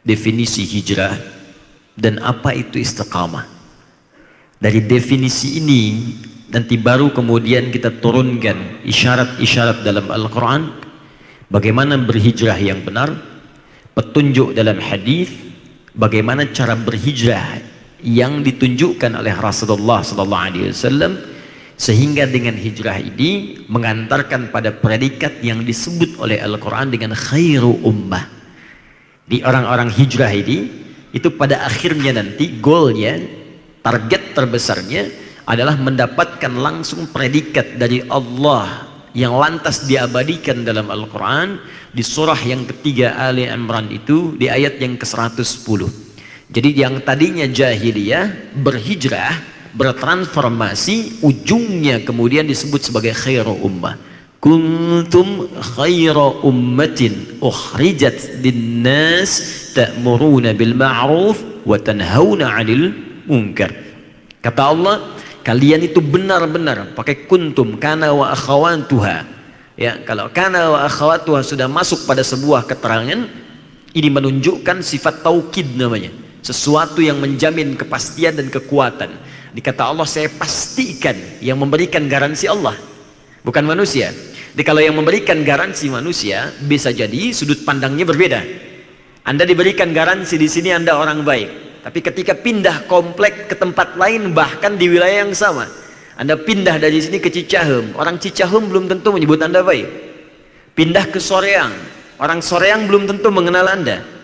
definisi hijrah dan apa itu istiqamah. Dari definisi ini nanti baru kemudian kita turunkan isyarat-isyarat dalam Al-Quran, bagaimana berhijrah yang benar, petunjuk dalam hadis, bagaimana cara berhijrah yang ditunjukkan oleh Rasulullah SAW, sehingga dengan hijrah ini mengantarkan pada predikat yang disebut oleh Al-Quran dengan khairu ummah. Di orang-orang hijrah ini, itu pada akhirnya nanti goalnya, target terbesarnya adalah mendapatkan langsung predikat dari Allah yang lantas diabadikan dalam Al-Quran di surah yang ketiga Ali Imran itu di ayat yang ke-110. Jadi yang tadinya jahiliyah berhijrah, bertransformasi, ujungnya kemudian disebut sebagai khairu ummah. Kuntum khaira ummatin ukhrijat linnas ta'muruna bil ma'ruf wa tanhauna 'anil munkar. Kata Allah, kalian itu benar-benar, pakai kuntum, kana wa akhawatuha. Ya, kalau kana wa akhawatuha sudah masuk pada sebuah keterangan, ini menunjukkan sifat taukid namanya. Sesuatu yang menjamin kepastian dan kekuatan. Dikata Allah, saya pastikan, yang memberikan garansi Allah, bukan manusia. Jadi kalau yang memberikan garansi manusia, bisa jadi sudut pandangnya berbeda. Anda diberikan garansi di sini Anda orang baik, tapi ketika pindah komplek ke tempat lain, bahkan di wilayah yang sama, Anda pindah dari sini ke Cicahem, orang Cicahem belum tentu menyebut Anda baik. Pindah ke Soreang, orang Soreang belum tentu mengenal Anda.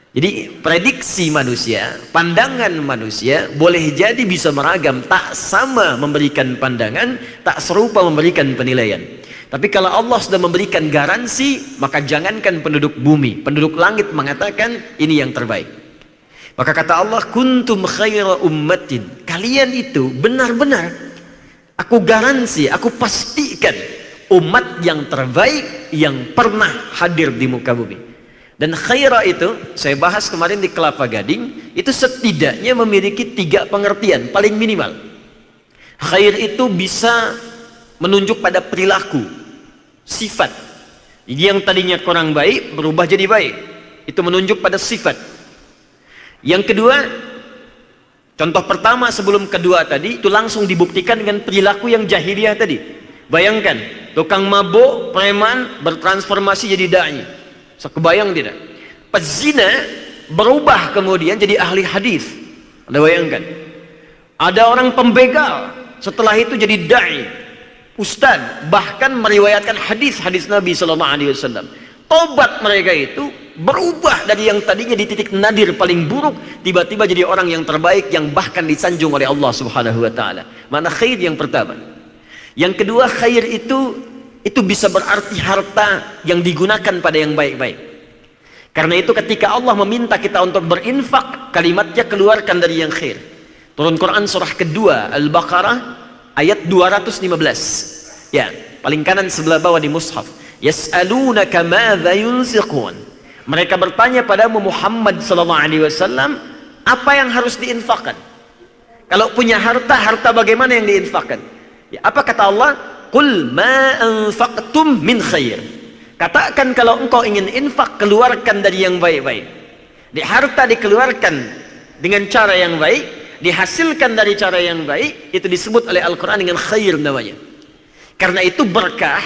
Jadi prediksi manusia, pandangan manusia boleh jadi bisa meragam, tak sama memberikan pandangan, tak serupa memberikan penilaian. Tapi kalau Allah sudah memberikan garansi, maka jangankan penduduk bumi, penduduk langit mengatakan ini yang terbaik. Maka kata Allah, kuntum khaira ummatin, kalian itu benar-benar, aku garansi, aku pastikan umat yang terbaik yang pernah hadir di muka bumi. Dan khaira itu, saya bahas kemarin di Kelapa Gading, itu setidaknya memiliki 3 pengertian, paling minimal. Khair itu bisa menunjuk pada perilaku, sifat. Jadi yang tadinya kurang baik, berubah jadi baik. Itu menunjuk pada sifat. Yang kedua, contoh pertama sebelum kedua tadi, itu langsung dibuktikan dengan perilaku yang jahiliyah tadi. Bayangkan, tukang mabuk, preman, bertransformasi jadi da'i. So, kebayang tidak? Pezina berubah kemudian jadi ahli hadis. Anda bayangkan? Ada orang pembegal, setelah itu jadi da'i, ustaz, bahkan meriwayatkan hadis-hadis Nabi SAW. Tobat mereka itu berubah dari yang tadinya di titik nadir paling buruk, tiba-tiba jadi orang yang terbaik, yang bahkan disanjung oleh Allah Subhanahu wa Ta'ala. Mana khair yang pertama. Yang kedua, khair itu bisa berarti harta yang digunakan pada yang baik-baik. Karena itu ketika Allah meminta kita untuk berinfak, kalimatnya keluarkan dari yang khair. Turun Quran surah kedua Al-Baqarah ayat 215. Ya, paling kanan sebelah bawah di mushaf. Yas'alunaka madza yunfiqun. Mereka bertanya padamu Muhammad sallallahu alaihi wasallam, apa yang harus diinfakkan? Kalau punya harta bagaimana yang diinfakkan? Ya, apa kata Allah? Qul ma anfaqtum min khair. Katakan kalau engkau ingin infak, keluarkan dari yang baik-baik. Di harta dikeluarkan dengan cara yang baik, dihasilkan dari cara yang baik, itu disebut oleh Al-Quran dengan khair namanya. Karena itu berkah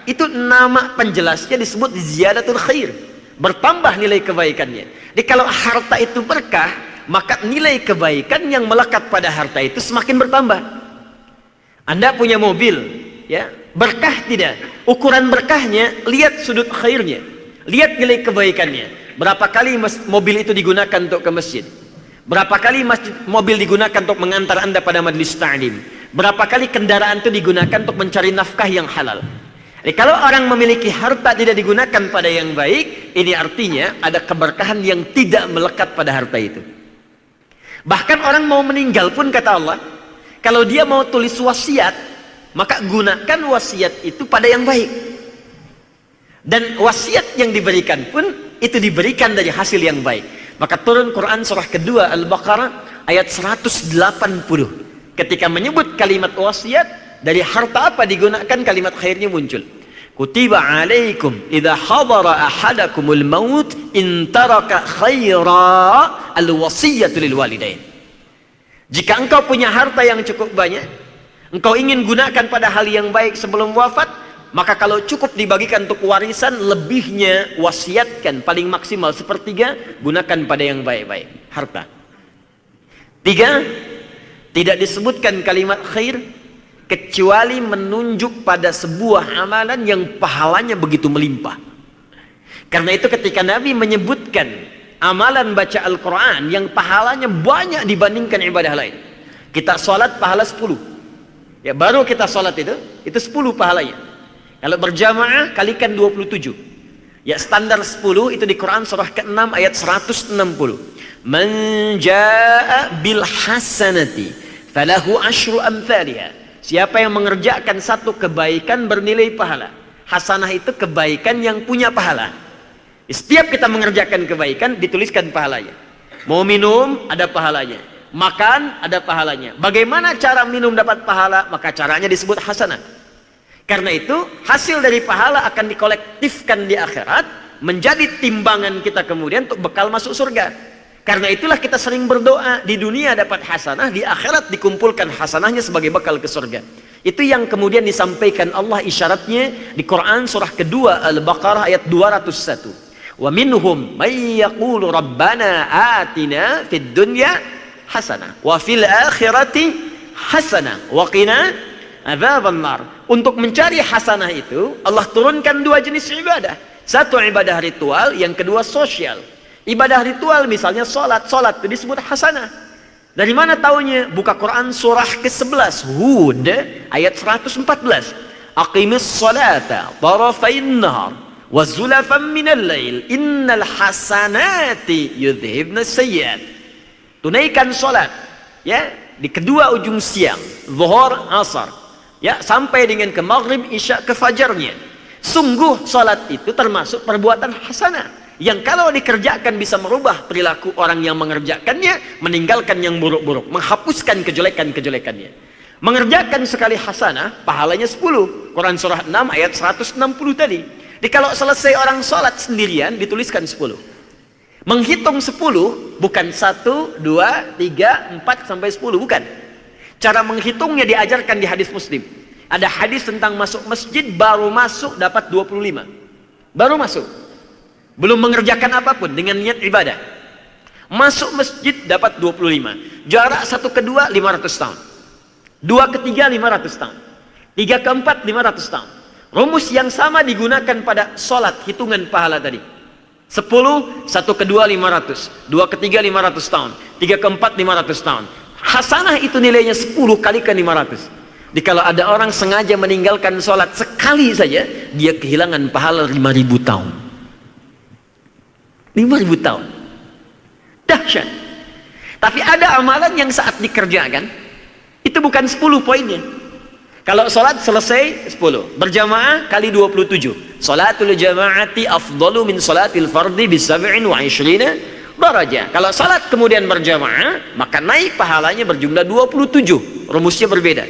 itu nama penjelasnya disebut ziyadatul khair, bertambah nilai kebaikannya. Jadi kalau harta itu berkah, maka nilai kebaikan yang melekat pada harta itu semakin bertambah. Anda punya mobil, ya, berkah tidak? Ukuran berkahnya, lihat sudut khairnya, lihat nilai kebaikannya. Berapa kali mobil itu digunakan untuk ke masjid? Berapa kali mobil digunakan untuk mengantar Anda pada majlis ta'lim? Berapa kali kendaraan itu digunakan untuk mencari nafkah yang halal? Jadi kalau orang memiliki harta tidak digunakan pada yang baik, ini artinya ada keberkahan yang tidak melekat pada harta itu. Bahkan orang mau meninggal pun kata Allah, kalau dia mau tulis wasiat, maka gunakan wasiat itu pada yang baik. Dan wasiat yang diberikan pun itu diberikan dari hasil yang baik. Maka turun Quran surah kedua Al-Baqarah ayat 180. Ketika menyebut kalimat wasiat, dari harta apa digunakan kalimat khairnya muncul. Kutiba alaikum idza hadara ahadakumul maut in taraka khaira al-wasiyatu lil walidain. Jika engkau punya harta yang cukup banyak, engkau ingin gunakan pada hal yang baik sebelum wafat, maka kalau cukup dibagikan untuk warisan, lebihnya wasiatkan paling maksimal sepertiga, gunakan pada yang baik-baik, harta. 3, tidak disebutkan kalimat khair kecuali menunjuk pada sebuah amalan yang pahalanya begitu melimpah. Karena itu ketika Nabi menyebutkan amalan baca Al-Quran yang pahalanya banyak dibandingkan ibadah lain, kita sholat pahala 10 ya, baru kita sholat itu 10 pahalanya. Kalau berjamaah kalikan 27 ya, standar 10 itu di Quran surah ke-6 ayat 160. Man jaa bil hasanati falahu asyru amthaliha. Siapa yang mengerjakan satu kebaikan bernilai pahala. Hasanah itu kebaikan yang punya pahala. Setiap kita mengerjakan kebaikan dituliskan pahalanya. Mau minum ada pahalanya, makan ada pahalanya. Bagaimana cara minum dapat pahala? Maka caranya disebut hasanah. Karena itu hasil dari pahala akan dikolektifkan di akhirat, menjadi timbangan kita kemudian untuk bekal masuk surga. Karena itulah kita sering berdoa, di dunia dapat hasanah, di akhirat dikumpulkan hasanahnya sebagai bekal ke surga. Itu yang kemudian disampaikan Allah isyaratnya di Quran surah kedua Al-Baqarah ayat 201. Wa minhum may yaqulu rabbana atina fid dunya hasanah wa fil akhirati hasanah wa qina adzaban nar. Untuk mencari hasanah itu Allah turunkan 2 jenis ibadah. Satu ibadah ritual, yang kedua sosial. Ibadah ritual misalnya sholat itu disebut hasanah. Dari mana taunya? Buka Quran surah ke-11 Hud ayat 114. Aqimis sholata tarafain nahar wa zulafan minal lail innal hasanati yudhibna sayyiat. Tunaikan sholat ya di kedua ujung siang, zuhur, asar ya, sampai dengan ke maghrib, isya, ke fajarnya. Sungguh sholat itu termasuk perbuatan hasanah yang kalau dikerjakan bisa merubah perilaku orang yang mengerjakannya, meninggalkan yang buruk-buruk, menghapuskan kejelekan-kejelekannya. Mengerjakan sekali hasanah pahalanya 10. Quran surah 6 ayat 160 tadi. Jadi kalau selesai orang sholat sendirian dituliskan 10. Menghitung 10 bukan 1, 2, 3, 4 sampai 10, bukan. Cara menghitungnya diajarkan di hadis Muslim. Ada hadis tentang masuk masjid, baru masuk dapat 25. Baru masuk, belum mengerjakan apapun dengan niat ibadah. Masuk masjid dapat 25. Jarak 1 ke 2 500 tahun. 2 ke 3 500 tahun. 3 ke 4 500 tahun. Rumus yang sama digunakan pada sholat, hitungan pahala tadi. 10, 1 ke 2 500, 2 ke 3 500 tahun, 3 ke 4 500 tahun. Hasanah itu nilainya 10 kalikan 500. Jadi kalau ada orang sengaja meninggalkan sholat sekali saja, dia kehilangan pahala 5.000 tahun. 5.000 tahun. Dahsyat. Tapi ada amalan yang saat dikerjakan itu bukan 10 poinnya. Kalau sholat selesai 10, berjamaah kali 27. Sholatul jamaati afdalu min sholatil fardi bisab'in wa 20 darajah. Kalau sholat kemudian berjamaah, maka naik pahalanya berjumlah 27. Rumusnya berbeda.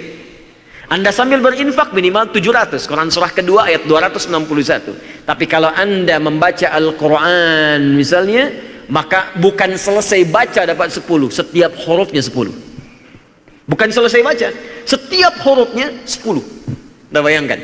Anda sambil berinfak minimal 700. Quran surah kedua ayat 261. Tapi kalau Anda membaca Al-Quran misalnya, maka bukan selesai baca dapat 10, setiap hurufnya 10. Bukan selesai baca, setiap hurufnya 10. Anda bayangkan.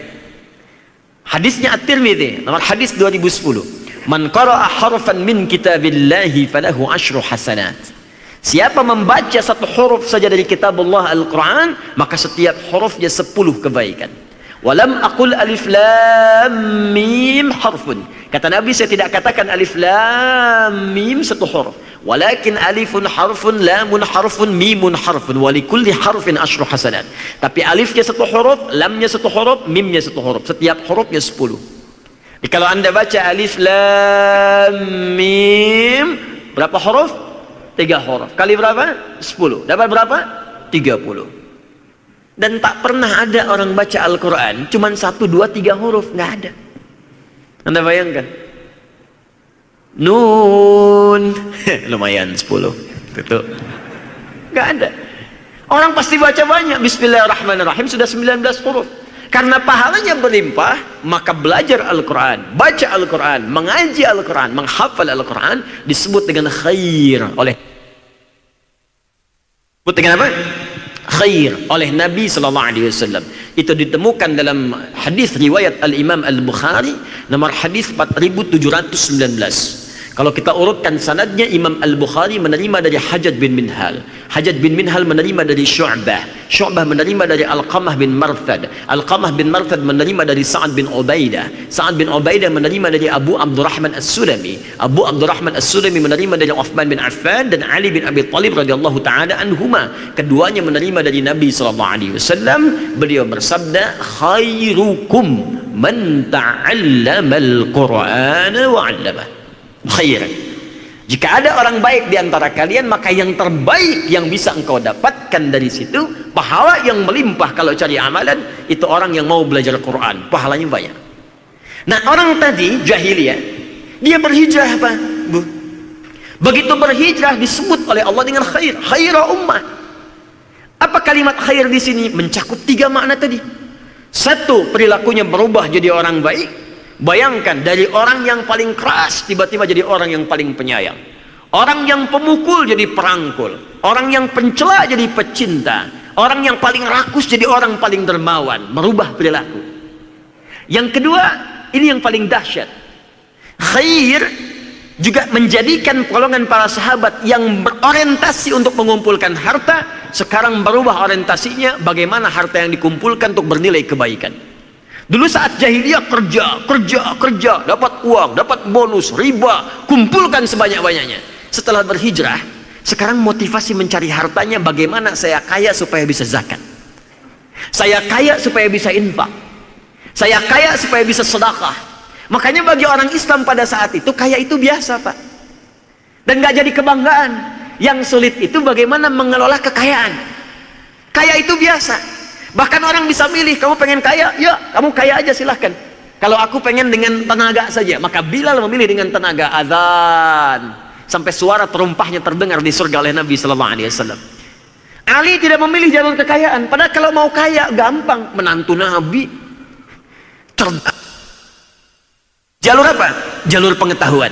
Hadisnya At-Tirmidzi, nomor hadis 2010. Man qara'a harfan min kitabillahi falahu asyru hasanat. Siapa membaca satu huruf saja dari kitab Allah Al-Quran, maka setiap hurufnya 10 kebaikan. Walam aqul alif lam mim harfun. Kata Nabi, saya tidak katakan alif lam mim satu huruf. Walakin alifun harfun, lamun harfun, mimun harfun. Walikulli harfin asyru hasanat. Tapi alifnya satu huruf, lamnya satu huruf, mimnya satu huruf. Setiap hurufnya 10. Jadi kalau Anda baca alif lam mim, berapa huruf? 3 huruf. Kali berapa? 10. Dapat berapa? 30. Dan tak pernah ada orang baca Al-Quran cuman 1, 2, 3 huruf. Nggak ada. Anda bayangkan. Nun. Lumayan 10. Tutup. Nggak ada. Orang pasti baca banyak. Bismillahirrahmanirrahim sudah 19 huruf. Karena pahalanya berlimpah, maka belajar Al-Quran, baca Al-Quran, mengaji Al-Quran, menghafal Al-Quran disebut dengan khair oleh apa? Khair oleh Nabi sallallahu alaihi wasallam. Itu ditemukan dalam hadis riwayat Al-Imam Al-Bukhari nomor hadis 4719. Kalau kita urutkan sanadnya, Imam Al-Bukhari menerima dari Hajjaj bin Minhal, Hajjaj bin Minhal menerima dari Syu'bah, Syu'bah menerima dari Alqamah bin Marthad, Alqamah bin Marthad menerima dari Sa'ad bin Ubaidah, Sa'ad bin Ubaidah menerima dari Abu Abdurrahman As-Sulami, Abu Abdurrahman As-Sulami menerima dari Uthman bin Affan dan Ali bin Abi Thalib radhiyallahu ta'ala anhuma. Keduanya menerima dari Nabi sallallahu alaihi wasallam. Beliau bersabda, khairukum man ta'allama al-Qur'ana wa 'allama. Khair. Jika ada orang baik di antara kalian, maka yang terbaik yang bisa engkau dapatkan dari situ, pahala yang melimpah kalau cari amalan, itu orang yang mau belajar Quran, pahalanya banyak. Nah, orang tadi jahiliyah, dia berhijrah apa, Bu? Begitu berhijrah disebut oleh Allah dengan khair, khaira ummah. Apa kalimat khair di sini? Mencakup 3 makna tadi. 1, perilakunya berubah jadi orang baik. Bayangkan, dari orang yang paling keras tiba-tiba jadi orang yang paling penyayang, orang yang pemukul jadi perangkul, orang yang pencela jadi pecinta, orang yang paling rakus jadi orang paling dermawan, merubah perilaku. Yang kedua, ini yang paling dahsyat, khair juga menjadikan golongan para sahabat yang berorientasi untuk mengumpulkan harta, sekarang berubah orientasinya bagaimana harta yang dikumpulkan untuk bernilai kebaikan. Dulu saat jahiliyah kerja, dapat uang, dapat bonus, riba, kumpulkan sebanyak-banyaknya. Setelah berhijrah, sekarang motivasi mencari hartanya bagaimana saya kaya supaya bisa zakat, saya kaya supaya bisa infak, saya kaya supaya bisa sedekah. Makanya bagi orang Islam pada saat itu, kaya itu biasa, Pak, dan nggak jadi kebanggaan. Yang sulit itu bagaimana mengelola kekayaan. Kaya itu biasa. Bahkan orang bisa milih, kamu pengen kaya, ya kamu kaya aja silahkan. Kalau aku pengen dengan tenaga saja, maka Bilal memilih dengan tenaga, azan sampai suara terumpahnya terdengar di surga oleh Nabi sallallahu alaihi wasallam. Ali tidak memilih jalur kekayaan, padahal kalau mau kaya gampang, menantu Nabi. Jalur apa? Jalur pengetahuan.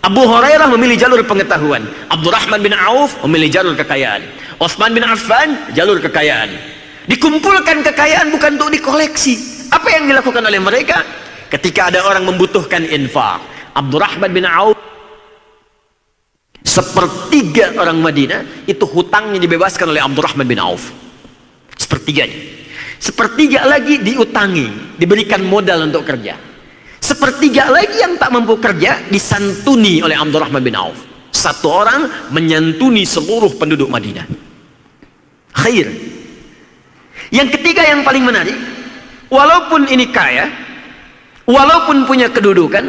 Abu Hurairah memilih jalur pengetahuan, Abdurrahman bin Auf memilih jalur kekayaan, Utsman bin Affan jalur kekayaan. Dikumpulkan kekayaan bukan untuk dikoleksi. Apa yang dilakukan oleh mereka? Ketika ada orang membutuhkan infak, Abdurrahman bin Auf, sepertiga orang Madinah itu hutangnya dibebaskan oleh Abdurrahman bin Auf, sepertiganya. Sepertiga lagi diutangi, diberikan modal untuk kerja. Sepertiga lagi yang tak mampu kerja disantuni oleh Abdurrahman bin Auf. 1 orang menyantuni seluruh penduduk Madinah. Khair. Yang ketiga yang paling menarik, walaupun ini kaya, walaupun punya kedudukan,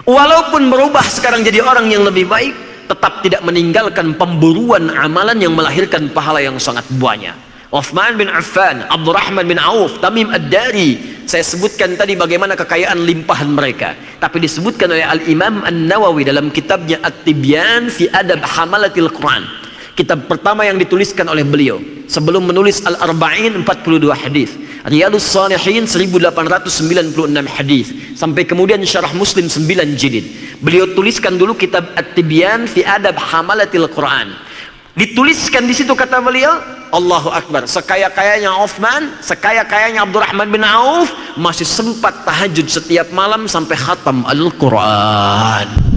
walaupun berubah sekarang jadi orang yang lebih baik, tetap tidak meninggalkan pemburuan amalan yang melahirkan pahala yang sangat banyak. Uthman bin Affan, Abdurrahman bin Auf, Tamim Ad-Dari, saya sebutkan tadi bagaimana kekayaan limpahan mereka, tapi disebutkan oleh Al-Imam An-Nawawi dalam kitabnya At-Tibyan fi Adab Hamalatil Quran, kitab pertama yang dituliskan oleh beliau sebelum menulis Al-Arba'in 42 hadis, Riyadhus Shalihin 1896 hadis, sampai kemudian Syarah Muslim 9 jilid. Beliau tuliskan dulu kitab At-Tibyan fi Adab Hamalatil Quran. Dituliskan di situ kata beliau, Allahu Akbar, sekaya-kayanya Uthman, sekaya-kayanya Abdurrahman bin Auf masih sempat tahajud setiap malam sampai khatam Al-Quran.